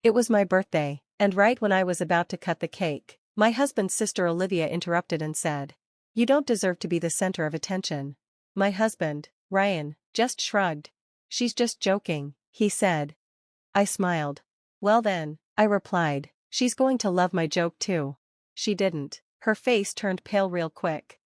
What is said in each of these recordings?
It was my birthday, and right when I was about to cut the cake, my husband's sister Olivia interrupted and said, "You don't deserve to be the center of attention." My husband, Ryan, just shrugged. "She's just joking," he said. I smiled. "Well then," I replied, "she's going to love my joke too." She didn't. Her face turned pale real quick.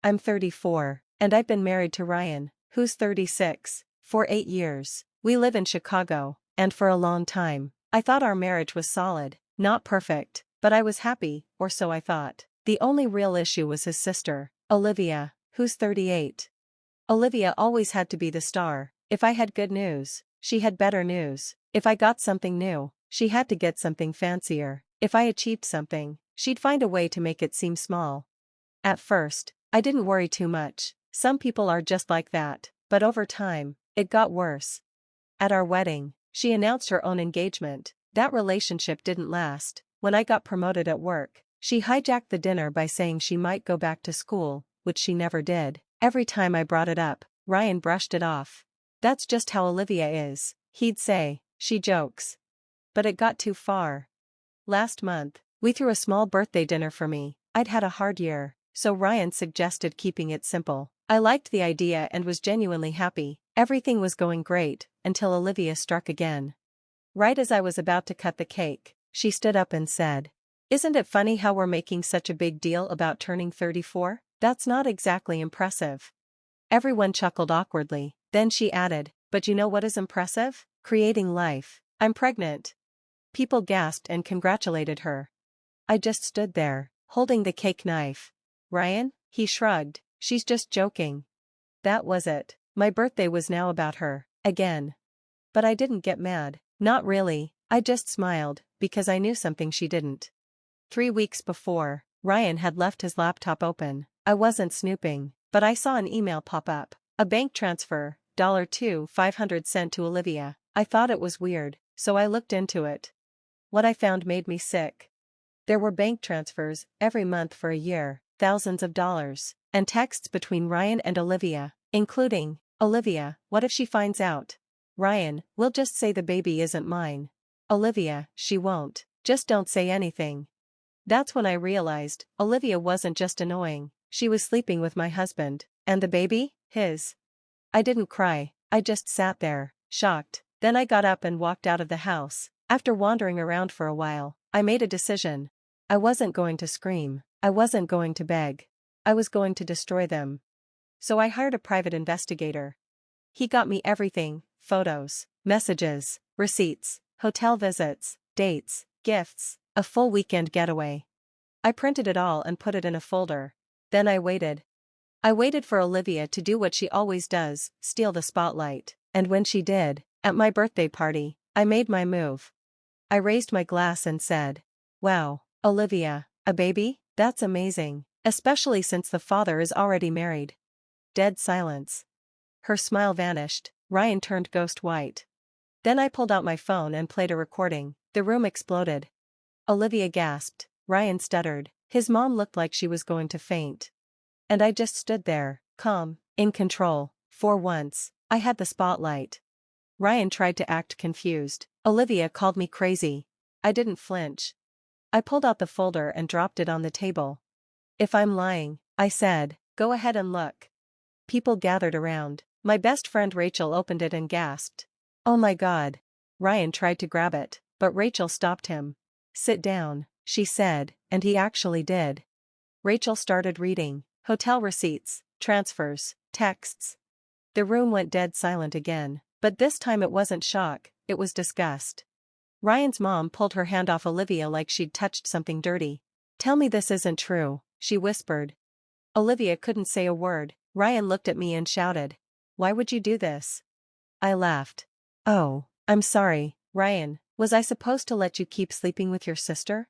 I'm 34, and I've been married to Ryan, who's 36, for 8 years. We live in Chicago, and for a long time, I thought our marriage was solid, not perfect, but I was happy, or so I thought. The only real issue was his sister, Olivia, who's 38. Olivia always had to be the star. If I had good news, she had better news. If I got something new, she had to get something fancier. If I achieved something, she'd find a way to make it seem small. At first, I didn't worry too much. Some people are just like that, but over time, it got worse. At our wedding, she announced her own engagement. That relationship didn't last. When I got promoted at work, she hijacked the dinner by saying she might go back to school, which she never did. Every time I brought it up, Ryan brushed it off. "That's just how Olivia is," he'd say, "she jokes." But it got too far. Last month, we threw a small birthday dinner for me. I'd had a hard year, so Ryan suggested keeping it simple. I liked the idea and was genuinely happy. Everything was going great, until Olivia struck again. Right as I was about to cut the cake, she stood up and said, "Isn't it funny how we're making such a big deal about turning 34? That's not exactly impressive." Everyone chuckled awkwardly. Then she added, "But you know what is impressive? Creating life. I'm pregnant." People gasped and congratulated her. I just stood there, holding the cake knife. "Ryan?" He shrugged. "She's just joking." That was it. My birthday was now about her, again. But I didn't get mad. Not really, I just smiled, because I knew something she didn't. 3 weeks before, Ryan had left his laptop open. I wasn't snooping, but I saw an email pop up. A bank transfer, $2,500 sent to Olivia. I thought it was weird, so I looked into it. What I found made me sick. There were bank transfers every month for a year, thousands of dollars, and texts between Ryan and Olivia, including, "Olivia, what if she finds out?" Ryan, "We'll just say the baby isn't mine." Olivia, "She won't. Just don't say anything." That's when I realized, Olivia wasn't just annoying, she was sleeping with my husband, and the baby, his. I didn't cry, I just sat there, shocked. Then I got up and walked out of the house. After wandering around for a while, I made a decision. I wasn't going to scream, I wasn't going to beg. I was going to destroy them. So I hired a private investigator. He got me everything: photos, messages, receipts, hotel visits, dates, gifts, a full weekend getaway. I printed it all and put it in a folder. Then I waited. I waited for Olivia to do what she always does, steal the spotlight. And when she did, at my birthday party, I made my move. I raised my glass and said, "Wow, Olivia, a baby? That's amazing, especially since the father is already married." Dead silence. Her smile vanished. Ryan turned ghost white. Then I pulled out my phone and played a recording. The room exploded. Olivia gasped. Ryan stuttered. His mom looked like she was going to faint. And I just stood there, calm, in control. For once, I had the spotlight. Ryan tried to act confused. Olivia called me crazy. I didn't flinch. I pulled out the folder and dropped it on the table. "If I'm lying," I said, "go ahead and look." People gathered around. My best friend Rachel opened it and gasped. "Oh my God." Ryan tried to grab it, but Rachel stopped him. "Sit down," she said, and he actually did. Rachel started reading. Hotel receipts, transfers, texts. The room went dead silent again, but this time it wasn't shock, it was disgust. Ryan's mom pulled her hand off Olivia like she'd touched something dirty. "Tell me this isn't true," she whispered. Olivia couldn't say a word. Ryan looked at me and shouted, "Why would you do this?" I laughed. "Oh, I'm sorry, Ryan, was I supposed to let you keep sleeping with your sister?"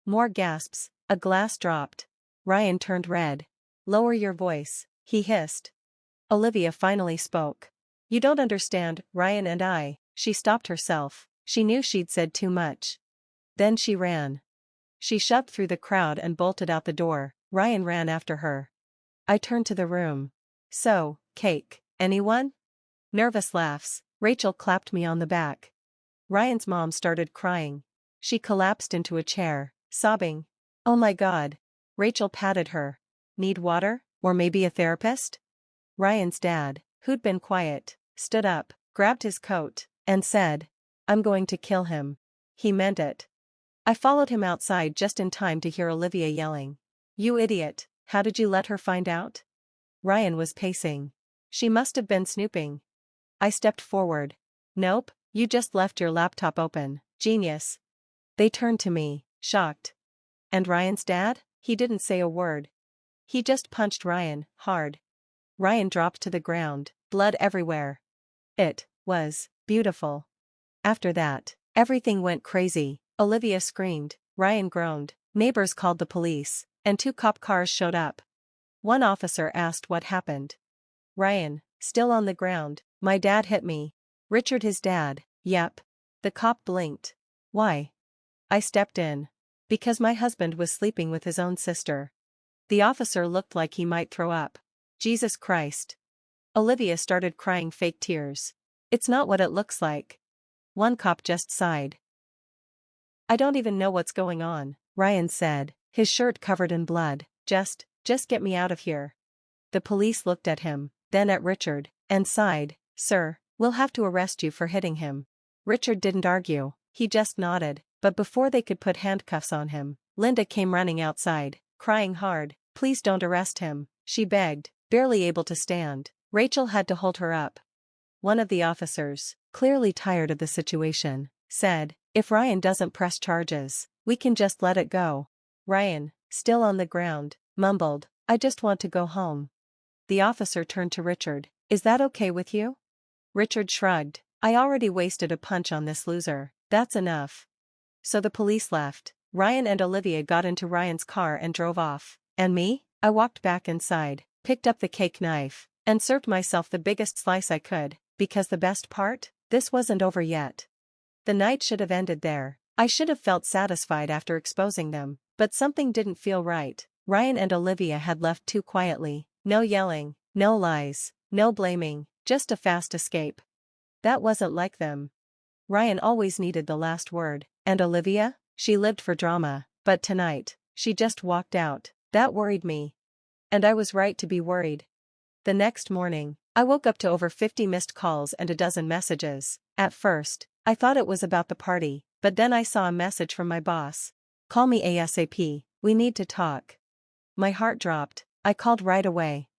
More gasps. A glass dropped. Ryan turned red. "Lower your voice," he hissed. Olivia finally spoke. "You don't understand, Ryan and I." She stopped herself. She knew she'd said too much. Then she ran. She shoved through the crowd and bolted out the door. Ryan ran after her. I turned to the room. "So, cake, anyone?" Nervous laughs. Rachel clapped me on the back. Ryan's mom started crying. She collapsed into a chair, sobbing. "Oh my God." Rachel patted her. "Need water, or maybe a therapist?" Ryan's dad, who'd been quiet, stood up, grabbed his coat, and said, "I'm going to kill him." He meant it. I followed him outside just in time to hear Olivia yelling. "You idiot, how did you let her find out?" Ryan was pacing. "She must have been snooping." I stepped forward. "Nope, you just left your laptop open, genius." They turned to me, shocked. "And Ryan's dad?" He didn't say a word. He just punched Ryan, hard. Ryan dropped to the ground, blood everywhere. It was beautiful. After that, everything went crazy. Olivia screamed, Ryan groaned, neighbors called the police, and 2 cop cars showed up. One officer asked what happened. Ryan, still on the ground. "My dad hit me." "Richard his dad?" "Yep." The cop blinked. "Why?" I stepped in. "Because my husband was sleeping with his own sister." The officer looked like he might throw up. "Jesus Christ." Olivia started crying fake tears. "It's not what it looks like." One cop just sighed. "I don't even know what's going on," Ryan said, his shirt covered in blood. Just get me out of here." The police looked at him, then at Richard, and sighed. "Sir, we'll have to arrest you for hitting him." Richard didn't argue, he just nodded, but before they could put handcuffs on him, Linda came running outside, crying hard. "Please don't arrest him," she begged, barely able to stand. Rachel had to hold her up. One of the officers, clearly tired of the situation, said, "If Ryan doesn't press charges, we can just let it go." Ryan, still on the ground, mumbled, "I just want to go home." The officer turned to Richard. "Is that okay with you?" Richard shrugged. "I already wasted a punch on this loser, that's enough." So the police left. Ryan and Olivia got into Ryan's car and drove off. And me? I walked back inside, picked up the cake knife, and served myself the biggest slice I could, because the best part? This wasn't over yet. The night should have ended there. I should have felt satisfied after exposing them, but something didn't feel right. Ryan and Olivia had left too quietly. No yelling, no lies, no blaming, just a fast escape. That wasn't like them. Ryan always needed the last word, and Olivia? She lived for drama, but tonight, she just walked out. That worried me. And I was right to be worried. The next morning, I woke up to over 50 missed calls and a dozen messages. At first, I thought it was about the party, but then I saw a message from my boss. "Call me ASAP, we need to talk." My heart dropped. I called right away.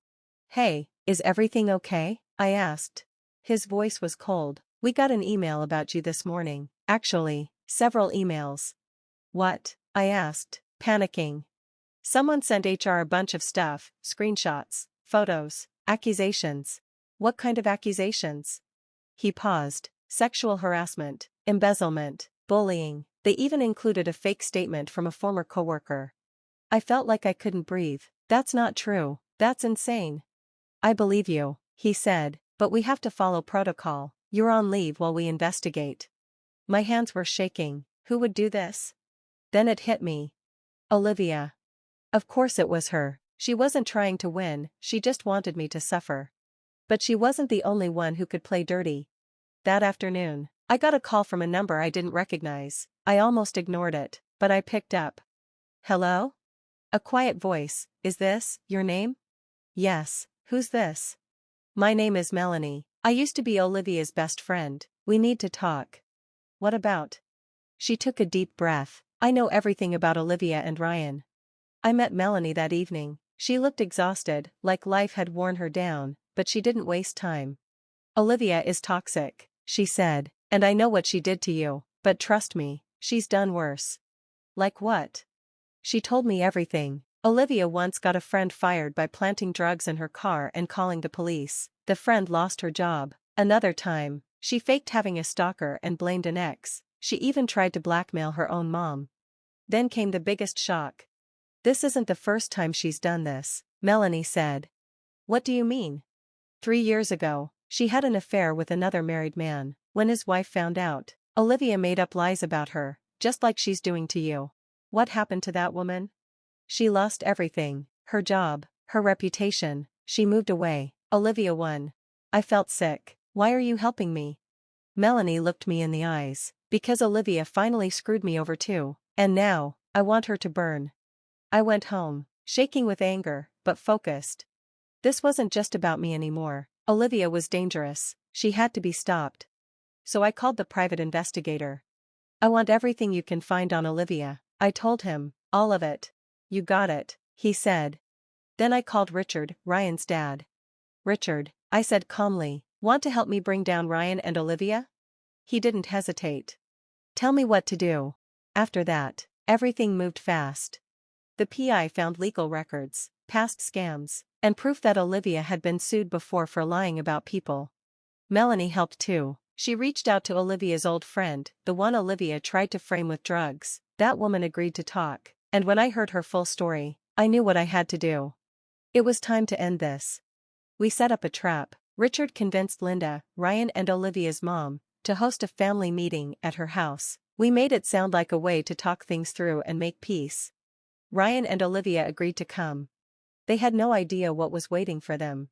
"Hey, is everything okay?" I asked. His voice was cold. "We got an email about you this morning. Actually, several emails." "What?" I asked, panicking. "Someone sent HR a bunch of stuff, screenshots, photos, accusations." "What kind of accusations?" He paused. "Sexual harassment, embezzlement, bullying. They even included a fake statement from a former coworker." I felt like I couldn't breathe. "That's not true. That's insane." "I believe you," he said, "but we have to follow protocol. You're on leave while we investigate." My hands were shaking. Who would do this? Then it hit me. Olivia. Of course it was her. She wasn't trying to win, she just wanted me to suffer. But she wasn't the only one who could play dirty. That afternoon, I got a call from a number I didn't recognize. I almost ignored it, but I picked up. "Hello?" A quiet voice. "Is this your name?" "Yes, who's this?" "My name is Melanie. I used to be Olivia's best friend. We need to talk." "What about?" She took a deep breath. "I know everything about Olivia and Ryan." I met Melanie that evening. She looked exhausted, like life had worn her down, but she didn't waste time. "Olivia is toxic," she said, "and I know what she did to you, but trust me, she's done worse." "Like what?" She told me everything. Olivia once got a friend fired by planting drugs in her car and calling the police. The friend lost her job. Another time, she faked having a stalker and blamed an ex. She even tried to blackmail her own mom. Then came the biggest shock. "This isn't the first time she's done this," Melanie said. "What do you mean?" 3 years ago, she had an affair with another married man. When his wife found out, Olivia made up lies about her, just like she's doing to you. What happened to that woman? She lost everything, her job, her reputation. She moved away. Olivia won. I felt sick. "Why are you helping me?" Melanie looked me in the eyes. Because Olivia finally screwed me over too, and now, I want her to burn. I went home, shaking with anger, but focused. This wasn't just about me anymore. Olivia was dangerous, she had to be stopped. So I called the private investigator. I want everything you can find on Olivia, I told him, all of it. You got it, he said. Then I called Richard, Ryan's dad. Richard, I said calmly, want to help me bring down Ryan and Olivia? He didn't hesitate. Tell me what to do. After that, everything moved fast. The PI found legal records, past scams, and proof that Olivia had been sued before for lying about people. Melanie helped too. She reached out to Olivia's old friend, the one Olivia tried to frame with drugs. That woman agreed to talk, and when I heard her full story, I knew what I had to do. It was time to end this. We set up a trap. Richard convinced Linda, Ryan and Olivia's mom, to host a family meeting at her house. We made it sound like a way to talk things through and make peace. Ryan and Olivia agreed to come. They had no idea what was waiting for them.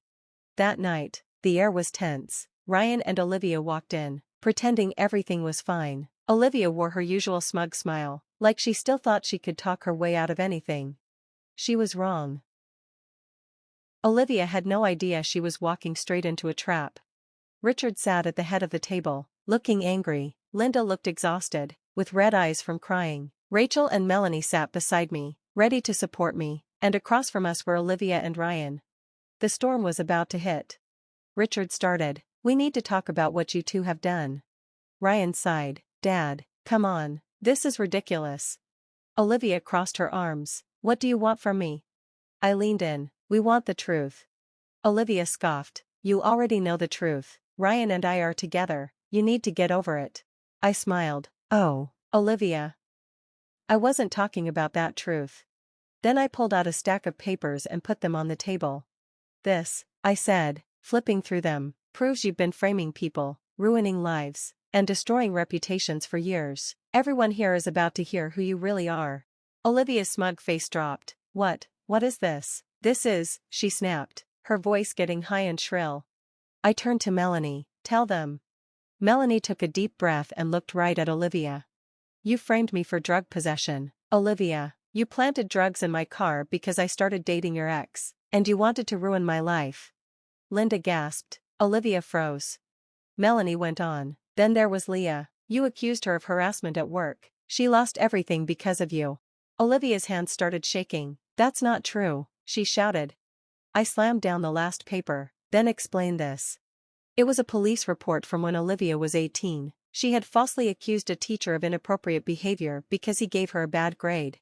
That night, the air was tense. Ryan and Olivia walked in, pretending everything was fine. Olivia wore her usual smug smile, like she still thought she could talk her way out of anything. She was wrong. Olivia had no idea she was walking straight into a trap. Richard sat at the head of the table, looking angry. Linda looked exhausted, with red eyes from crying. Rachel and Melanie sat beside me, ready to support me, and across from us were Olivia and Ryan. The storm was about to hit. Richard started, we need to talk about what you two have done. Ryan sighed, Dad, come on, this is ridiculous. Olivia crossed her arms, what do you want from me? I leaned in, we want the truth. Olivia scoffed, you already know the truth. Ryan and I are together, you need to get over it. I smiled, oh, Olivia. I wasn't talking about that truth. Then I pulled out a stack of papers and put them on the table. This, I said, flipping through them, proves you've been framing people, ruining lives, and destroying reputations for years. Everyone here is about to hear who you really are. Olivia's smug face dropped. What is this? This is, she snapped, her voice getting high and shrill. I turned to Melanie, tell them. Melanie took a deep breath and looked right at Olivia. You framed me for drug possession, Olivia. You planted drugs in my car because I started dating your ex, and you wanted to ruin my life. Linda gasped. Olivia froze. Melanie went on. Then there was Leah. You accused her of harassment at work. She lost everything because of you. Olivia's hands started shaking. That's not true, she shouted. I slammed down the last paper, then explained this. It was a police report from when Olivia was 18. She had falsely accused a teacher of inappropriate behavior because he gave her a bad grade.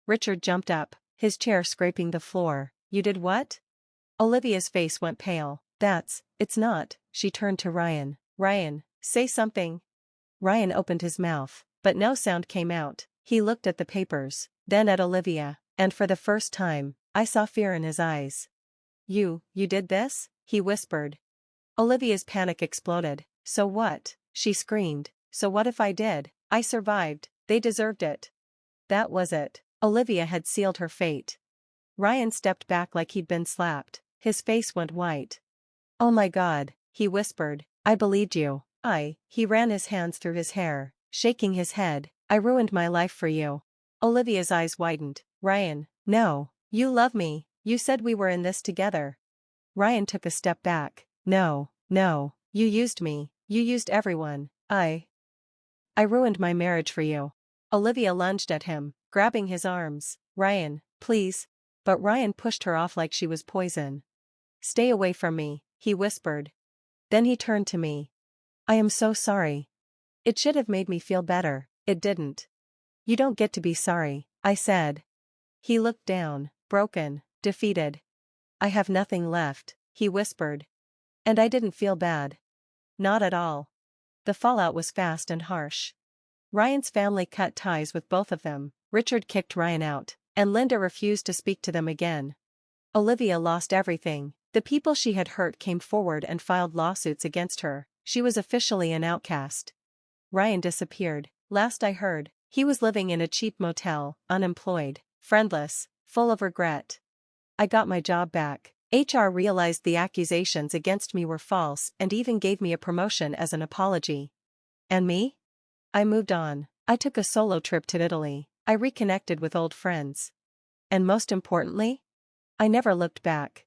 Richard jumped up, his chair scraping the floor. You did what? Olivia's face went pale. It's not. She turned to Ryan. Ryan, say something. Ryan opened his mouth, but no sound came out. He looked at the papers, then at Olivia, and for the first time, I saw fear in his eyes. You did this? He whispered. Olivia's panic exploded. So what? She screamed. So what if I did? I survived. They deserved it. That was it. Olivia had sealed her fate. Ryan stepped back like he'd been slapped. His face went white. Oh my God, he whispered. I believed you. He ran his hands through his hair, shaking his head. I ruined my life for you. Olivia's eyes widened. Ryan, no. You love me. You said we were in this together. Ryan took a step back. No. You used me. You used everyone. I ruined my marriage for you. Olivia lunged at him, grabbing his arms. Ryan, please. But Ryan pushed her off like she was poison. Stay away from me, he whispered. Then he turned to me. I am so sorry. It should have made me feel better, it didn't. You don't get to be sorry, I said. He looked down, broken, defeated. I have nothing left, he whispered. And I didn't feel bad. Not at all. The fallout was fast and harsh. Ryan's family cut ties with both of them. Richard kicked Ryan out, and Linda refused to speak to them again. Olivia lost everything. The people she had hurt came forward and filed lawsuits against her. She was officially an outcast. Ryan disappeared. Last I heard, he was living in a cheap motel, unemployed, friendless, full of regret. I got my job back. HR realized the accusations against me were false and even gave me a promotion as an apology. And me? I moved on. I took a solo trip to Italy. I reconnected with old friends. And most importantly, I never looked back.